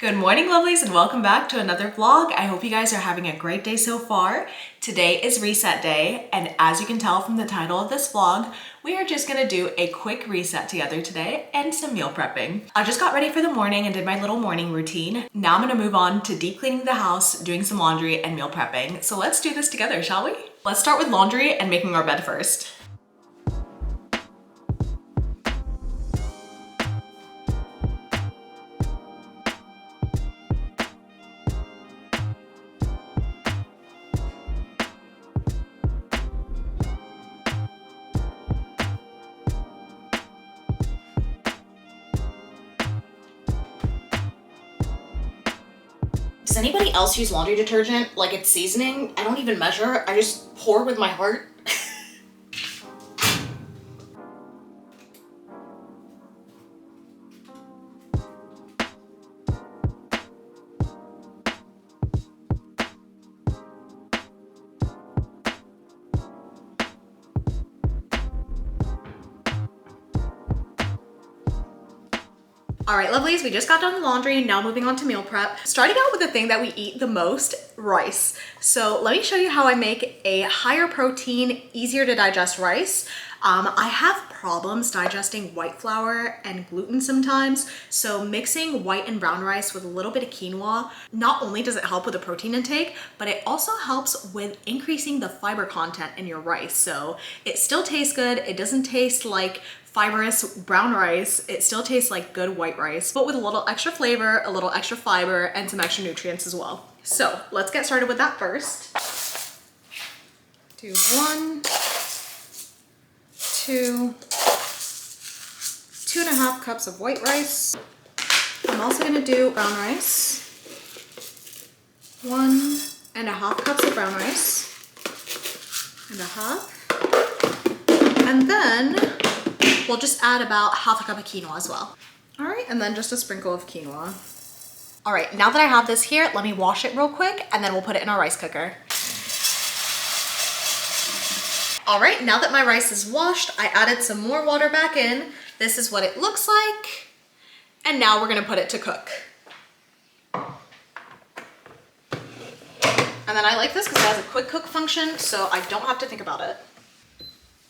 Good morning, lovelies, and welcome back to another vlog. I hope you guys are having a great day so far. Today is reset day, and as you can tell from the title of this vlog, we are just gonna do a quick reset together today and some meal prepping. I just got ready for the morning and did my little morning routine. Now I'm gonna move on to deep cleaning the house, doing some laundry, and meal prepping. So let's do this together, shall we? Let's start with laundry and making our bed first. Does anybody else use laundry detergent like it's seasoning? I don't even measure, I just pour with my heart. All right, lovelies, we just got done the laundry, now moving on to meal prep. Starting out with the thing that we eat the most, rice. So let me show you how I make a higher protein, easier to digest rice. I have problems digesting white flour and gluten sometimes, so mixing white and brown rice with a little bit of quinoa, not only does it help with the protein intake, but it also helps with increasing the fiber content in your rice. So it still tastes good, it doesn't taste like fibrous brown rice, it still tastes like good white rice, but with a little extra flavor, a little extra fiber, and some extra nutrients as well. So let's get started with that first. Do 1, 2, 2.5 cups of white rice. I'm also gonna do brown rice. 1.5 cups of brown rice. And a half. And then we'll just add about half a cup of quinoa as well. All right, and then just a sprinkle of quinoa. All right, now that I have this here, let me wash it real quick and then we'll put it in our rice cooker. All right, now that my rice is washed, I added some more water back in. This is what it looks like. And now we're gonna put it to cook. And then I like this because it has a quick cook function, so I don't have to think about it.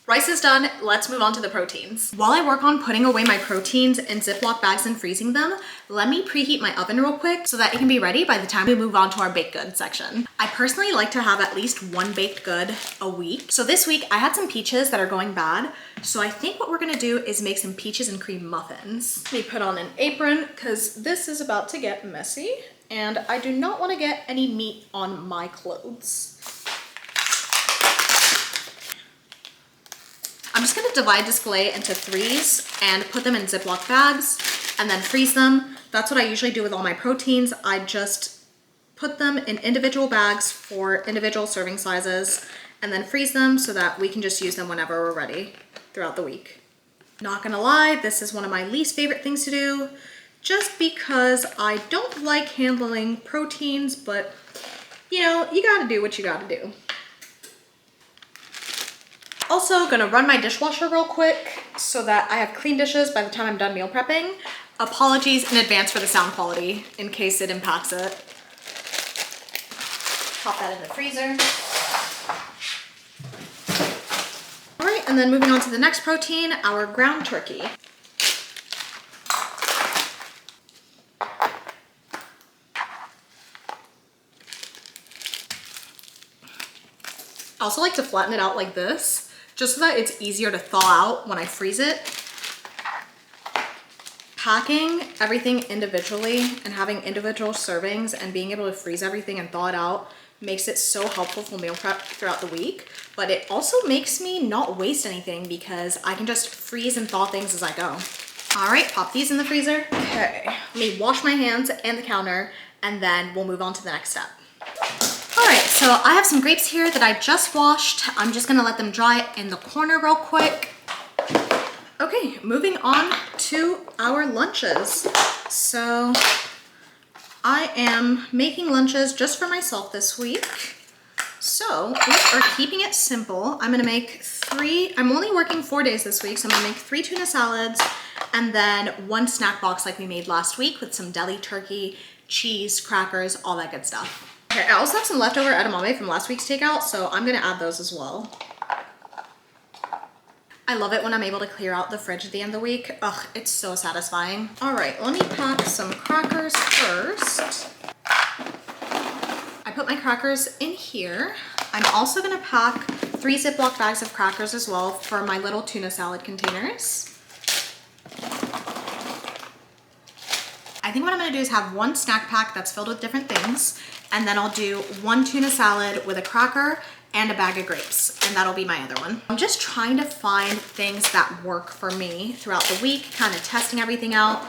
Rice is done, let's move on to the proteins. While I work on putting away my proteins in Ziploc bags and freezing them, let me preheat my oven real quick so that it can be ready by the time we move on to our baked goods section. I personally like to have at least one baked good a week. So this week I had some peaches that are going bad. So I think what we're gonna do is make some peaches and cream muffins. Let me put on an apron because this is about to get messy and I do not wanna get any meat on my clothes. I'm just gonna divide this filet into 3s and put them in Ziploc bags and then freeze them. That's what I usually do with all my proteins. I just put them in individual bags for individual serving sizes and then freeze them so that we can just use them whenever we're ready throughout the week. Not gonna lie, this is one of my least favorite things to do just because I don't like handling proteins, but you know, you gotta do what you gotta do. Also gonna run my dishwasher real quick so that I have clean dishes by the time I'm done meal prepping. Apologies in advance for the sound quality in case it impacts it. Pop that in the freezer. All right, and then moving on to the next protein, our ground turkey. I also like to flatten it out like this, just so that it's easier to thaw out when I freeze it. Packing everything individually and having individual servings and being able to freeze everything and thaw it out makes it so helpful for meal prep throughout the week. But it also makes me not waste anything because I can just freeze and thaw things as I go. All right, pop these in the freezer. Okay, let me wash my hands and the counter and then we'll move on to the next step. All right, so I have some grapes here that I just washed. I'm just gonna let them dry in the corner real quick. Okay, moving on to our lunches. So I am making lunches just for myself this week. So we are keeping it simple. I'm gonna make 3, I'm only working 4 days this week, so I'm gonna make 3 tuna salads and then 1 snack box like we made last week with some deli turkey, cheese, crackers, all that good stuff. Okay, I also have some leftover edamame from last week's takeout, so I'm gonna add those as well. I love it when I'm able to clear out the fridge at the end of the week. Ugh, it's so satisfying. All right, let me pack some crackers first. I put my crackers in here. I'm also gonna pack 3 Ziploc bags of crackers as well for my little tuna salad containers. I think what I'm gonna do is have 1 snack pack that's filled with different things, and then I'll do 1 tuna salad with a cracker and a bag of grapes, and that'll be my other one. I'm just trying to find things that work for me throughout the week, kind of testing everything out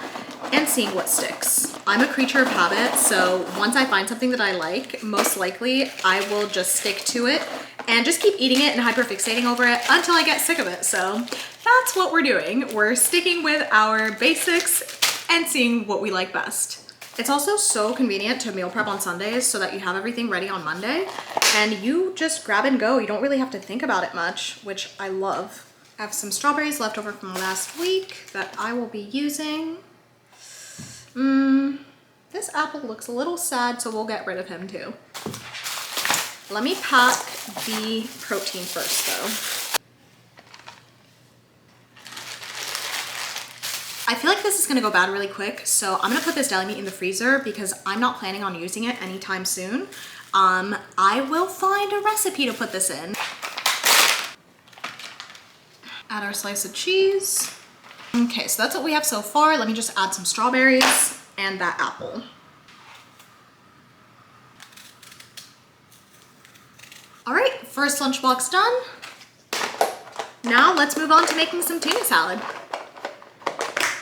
and seeing what sticks. I'm a creature of habit, so once I find something that I like, most likely I will just stick to it and just keep eating it and hyperfixating over it until I get sick of it. So that's what we're doing. We're sticking with our basics and seeing what we like best. It's also so convenient to meal prep on Sundays so that you have everything ready on Monday and you just grab and go. You don't really have to think about it much, which I love. I have some strawberries left over from last week that I will be using. This apple looks a little sad, so we'll get rid of him too. Let me pack the protein first though. I feel like this is gonna go bad really quick, so I'm gonna put this deli meat in the freezer because I'm not planning on using it anytime soon. I will find a recipe to put this in. Add our slice of cheese. Okay, so that's what we have so far. Let me just add some strawberries and that apple. All right, first lunchbox done. Now let's move on to making some tuna salad.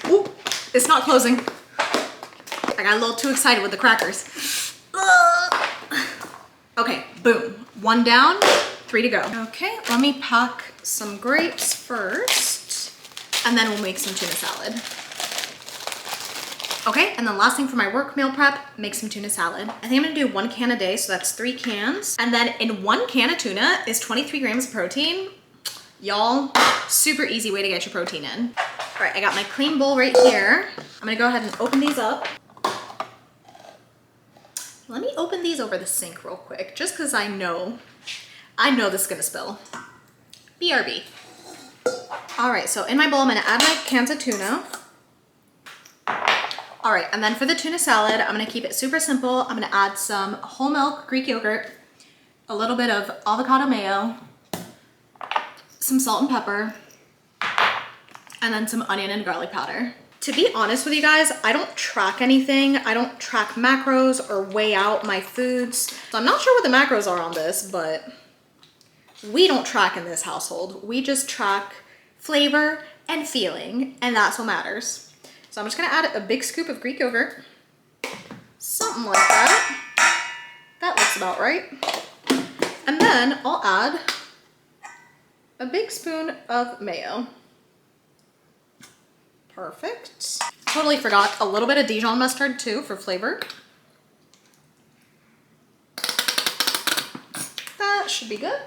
Ooh, it's not closing. I got a little too excited with the crackers. Okay, boom. 1 down, 3 to go. Okay, let me pack some grapes first, and then we'll make some tuna salad. Okay, and then last thing for my work meal prep, make some tuna salad. I think I'm gonna do 1 can a day, so that's 3 cans. And then in 1 can of tuna is 23 grams of protein. Y'all, super easy way to get your protein in. All right, I got my clean bowl right here. I'm gonna go ahead and open these up. Let me open these over the sink real quick, just because I know this is gonna spill. BRB. All right, so in my bowl, I'm gonna add my cans of tuna. All right, and then for the tuna salad, I'm gonna keep it super simple. I'm gonna add some whole milk Greek yogurt, a little bit of avocado mayo, some salt and pepper, and then some onion and garlic powder. To be honest with you guys, I don't track anything. I don't track macros or weigh out my foods. So I'm not sure what the macros are on this, but we don't track in this household. We just track flavor and feeling, and that's what matters. So I'm just gonna add a big scoop of Greek yogurt. Something like that. That looks about right. And then I'll add a big spoon of mayo. Perfect. Totally forgot a little bit of Dijon mustard too for flavor. That should be good.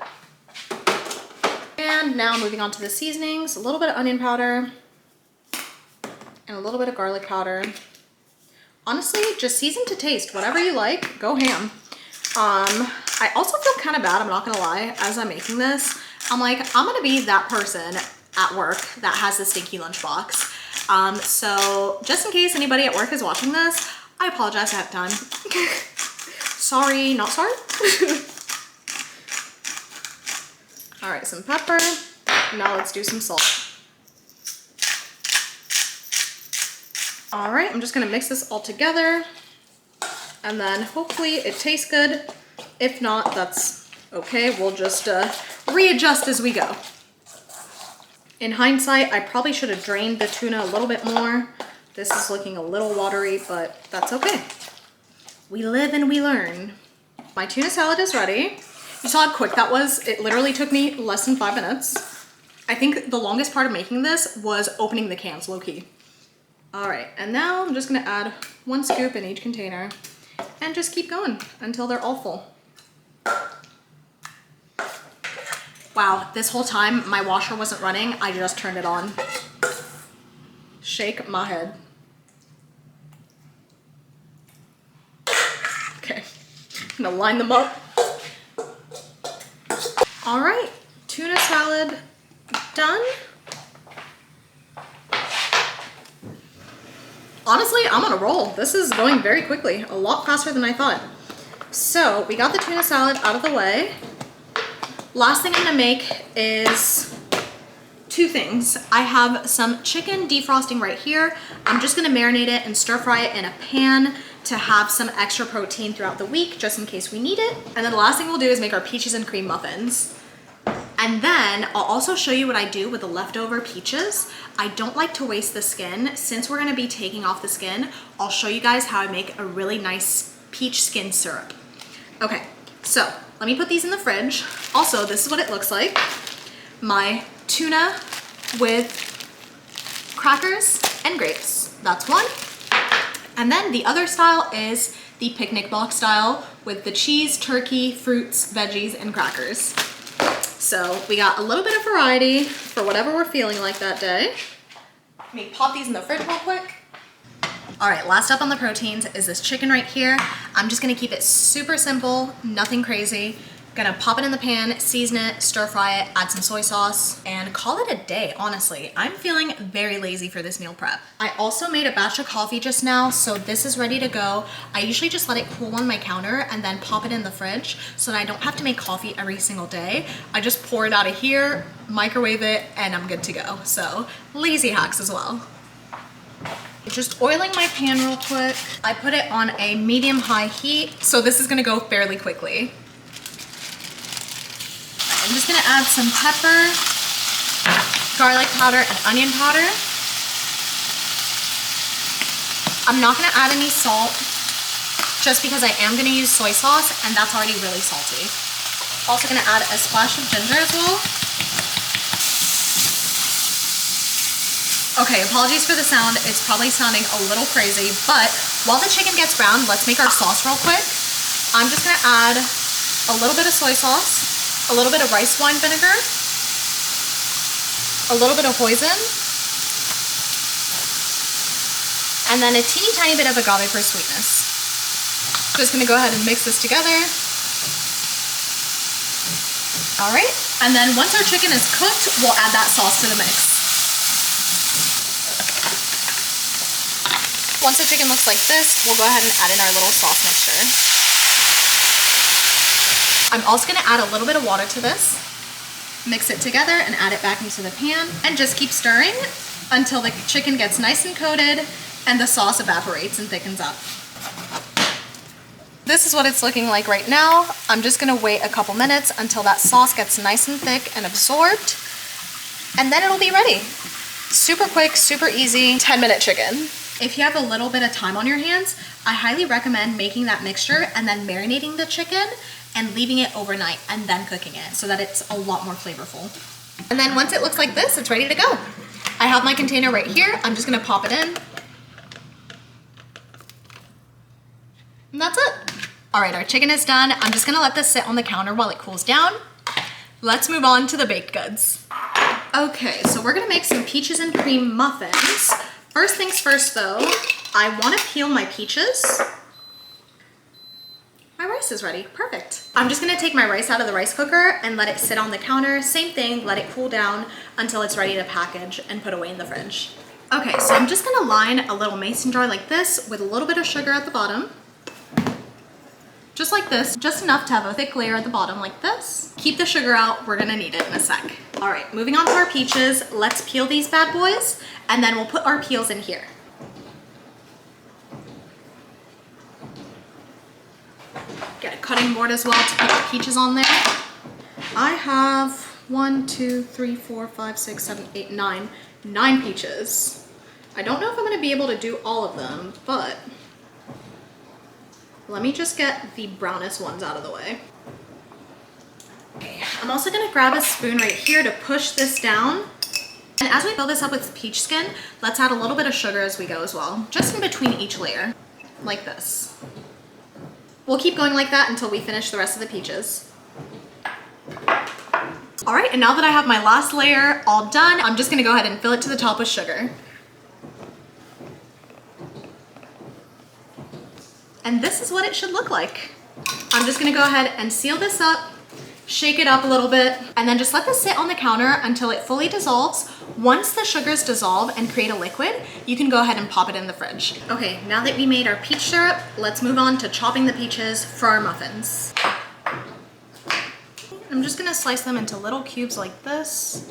And now moving on to the seasonings, a little bit of onion powder and a little bit of garlic powder. Honestly, just season to taste, whatever you like, go ham. I also feel kind of bad, I'm not gonna lie, as I'm making this. I'm like, I'm gonna be that person at work that has the stinky lunchbox. So just in case anybody at work is watching this, I apologize ahead of time. Sorry, not sorry. All right, some pepper. Now let's do some salt. All right, I'm just gonna mix this all together and then hopefully it tastes good. If not, that's okay. We'll just readjust as we go. In hindsight, I probably should have drained the tuna a little bit more. This is looking a little watery, but that's okay. We live and we learn. My tuna salad is ready. You saw how quick that was. It literally took me less than 5 minutes. I think the longest part of making this was opening the cans, low key. All right, and now I'm just gonna add 1 scoop in each container and just keep going until they're all full. Wow, this whole time my washer wasn't running, I just turned it on. Shake my head. I'm gonna line them up. All right, tuna salad done. Honestly, I'm on a roll. This is going very quickly, a lot faster than I thought. So we got the tuna salad out of the way. Last thing I'm gonna make is two things. I have some chicken defrosting right here. I'm just gonna marinate it and stir fry it in a pan to have some extra protein throughout the week, just in case we need it. And then the last thing we'll do is make our peaches and cream muffins. And then I'll also show you what I do with the leftover peaches. I don't like to waste the skin. Since we're gonna be taking off the skin, I'll show you guys how I make a really nice peach skin syrup. Okay, so let me put these in the fridge. Also, this is what it looks like. My tuna with crackers and grapes. That's one. And then the other style is the picnic box style with the cheese, turkey, fruits, veggies, and crackers. So we got a little bit of variety for whatever we're feeling like that day. Let me pop these in the fridge real quick. All right, last up on the proteins is this chicken right here. I'm just gonna keep it super simple, nothing crazy. Gonna pop it in the pan, season it, stir fry it, add some soy sauce, and call it a day, honestly. I'm feeling very lazy for this meal prep. I also made a batch of coffee just now, so this is ready to go. I usually just let it cool on my counter and then pop it in the fridge so that I don't have to make coffee every single day. I just pour it out of here, microwave it, and I'm good to go. So, lazy hacks as well. Just oiling my pan real quick. I put it on a medium-high heat, so this is gonna go fairly quickly. I'm just gonna add some pepper, garlic powder, and onion powder. I'm not gonna add any salt just because I am gonna use soy sauce and that's already really salty. Also gonna add a splash of ginger as well. Okay, apologies for the sound. It's probably sounding a little crazy, but while the chicken gets browned, let's make our sauce real quick. I'm just gonna add a little bit of soy sauce, a little bit of rice wine vinegar, a little bit of hoisin, and then a teeny tiny bit of agave for sweetness. Just gonna go ahead and mix this together. All right, and then once our chicken is cooked, we'll add that sauce to the mix. Once the chicken looks like this, we'll go ahead and add in our little sauce mixture. I'm also gonna add a little bit of water to this, mix it together and add it back into the pan and just keep stirring until the chicken gets nice and coated and the sauce evaporates and thickens up. This is what it's looking like right now. I'm just gonna wait a couple minutes until that sauce gets nice and thick and absorbed, and then it'll be ready. Super quick, super easy, 10-minute chicken. If you have a little bit of time on your hands, I highly recommend making that mixture and then marinating the chicken and leaving it overnight and then cooking it so that it's a lot more flavorful. And then once it looks like this, it's ready to go. I have my container right here. I'm just gonna pop it in. And that's it. All right, our chicken is done. I'm just gonna let this sit on the counter while it cools down. Let's move on to the baked goods. Okay, so we're gonna make some peaches and cream muffins. First things first though, I wanna peel my peaches. My rice is ready, perfect. I'm just gonna take my rice out of the rice cooker and let it sit on the counter. Same thing, let it cool down until it's ready to package and put away in the fridge. Okay, so I'm just gonna line a little mason jar like this with a little bit of sugar at the bottom. Just like this, just enough to have a thick layer at the bottom like this. Keep the sugar out, we're gonna need it in a sec. All right, moving on to our peaches. Let's peel these bad boys and then we'll put our peels in here. Get a cutting board as well to put our peaches on there. I have 1, 2, 3, 4, 5, 6, 7, 8, 9 peaches. I don't know if I'm gonna be able to do all of them, but let me just get the brownest ones out of the way. Okay, I'm also gonna grab a spoon right here to push this down. And as we fill this up with peach skin, let's add a little bit of sugar as we go as well, just in between each layer, like this. We'll keep going like that until we finish the rest of the peaches. All right, and now that I have my last layer all done, I'm just gonna go ahead and fill it to the top with sugar. And this is what it should look like. I'm just gonna go ahead and seal this up, shake it up a little bit, and then just let this sit on the counter until it fully dissolves. Once the sugars dissolve and create a liquid, you can go ahead and pop it in the fridge. Okay, now that we made our peach syrup, let's move on to chopping the peaches for our muffins. I'm just gonna slice them into little cubes like this.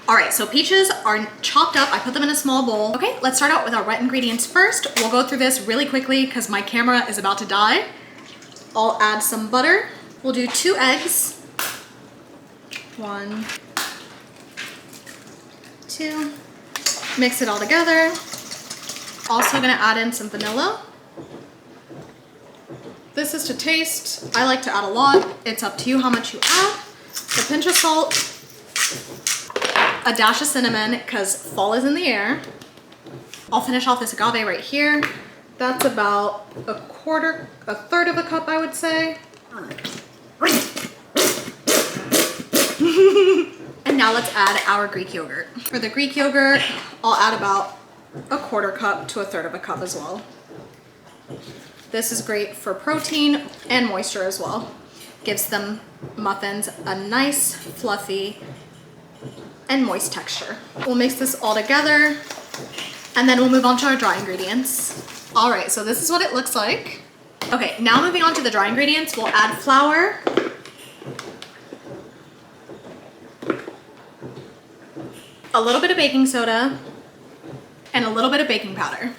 All right, so peaches are chopped up. I put them in a small bowl. Okay, let's start out with our wet ingredients first. We'll go through this really quickly because my camera is about to die. I'll add some butter. We'll do 2 eggs. 1, 2. Mix it all together. Also gonna add in some vanilla. This is to taste. I like to add a lot. It's up to you how much you add. A pinch of salt. A dash of cinnamon because fall is in the air. I'll finish off this agave right here. That's about a third of a cup, I would say. And now let's add our Greek yogurt. For the Greek yogurt, I'll add about a 1/4 cup to a third of a cup as well. This is great for protein and moisture as well. Gives them muffins a nice, fluffy, and moist texture. We'll mix this all together and then we'll move on to our dry ingredients. All right, so this is what it looks like. Okay, now moving on to the dry ingredients, we'll add flour, a little bit of baking soda, and a little bit of baking powder.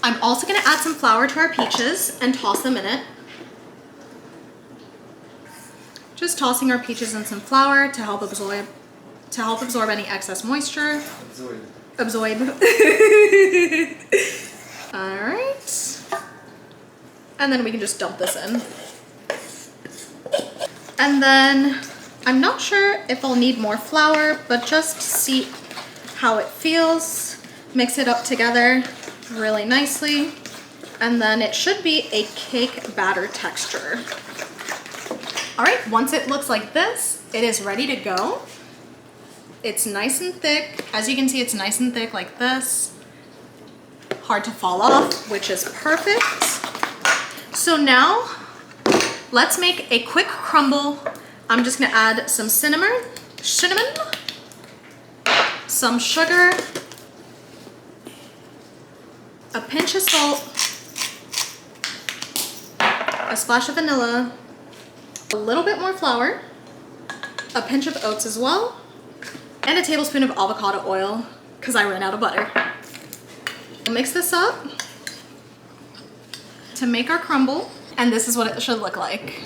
I'm also gonna add some flour to our peaches and toss them in it. Just tossing our peaches in some flour to help absorb any excess moisture. Absorb. All right. And then we can just dump this in. And then I'm not sure if I'll need more flour, but just see how it feels. Mix it up together really nicely. And then it should be a cake batter texture. All right, once it looks like this, it is ready to go. It's nice and thick. As you can see, it's nice and thick like this. Hard to fall off, which is perfect. So now, let's make a quick crumble. I'm just gonna add some cinnamon, some sugar, a pinch of salt, a splash of vanilla, a little bit more flour, a pinch of oats as well, and a tablespoon of avocado oil because I ran out of butter. We'll mix this up to make our crumble, and this is what it should look like.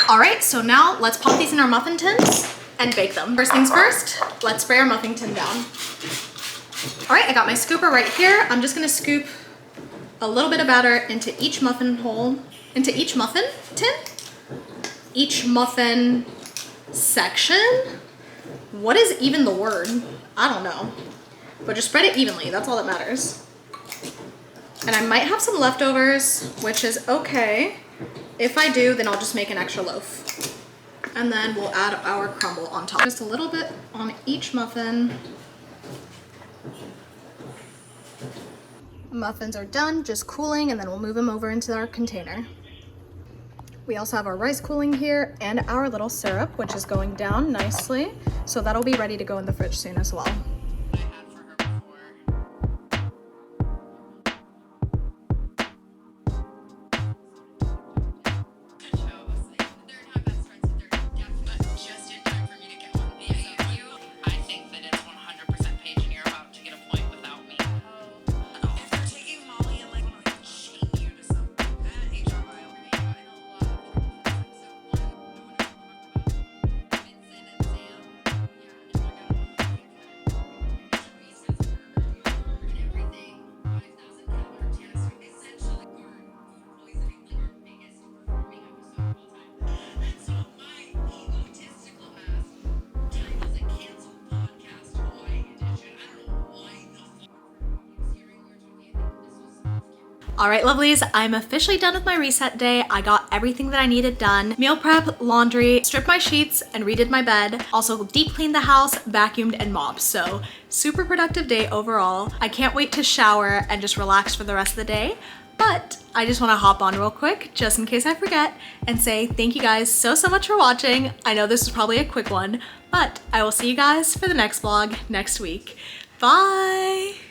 All right, so now let's pop these in our muffin tins and bake them. First things first, let's spray our muffin tin down. All right, I got my scooper right here. I'm just gonna scoop a little bit of batter into each muffin tin, each muffin section. What is even the word? I don't know. But just spread it evenly, that's all that matters. And I might have some leftovers, which is okay. If I do, then I'll just make an extra loaf. And then we'll add our crumble on top. Just a little bit on each muffin. Muffins are done, just cooling, and then we'll move them over into our container. We also have our rice cooling here and our little syrup, which is going down nicely. So that'll be ready to go in the fridge soon as well. All right, lovelies, I'm officially done with my reset day. I got everything that I needed done. Meal prep, laundry, stripped my sheets, and redid my bed. Also deep cleaned the house, vacuumed, and mopped. So super productive day overall. I can't wait to shower and just relax for the rest of the day. But I just wanna hop on real quick, just in case I forget, and say thank you guys so much for watching. I know this is probably a quick one, but I will see you guys for the next vlog next week. Bye!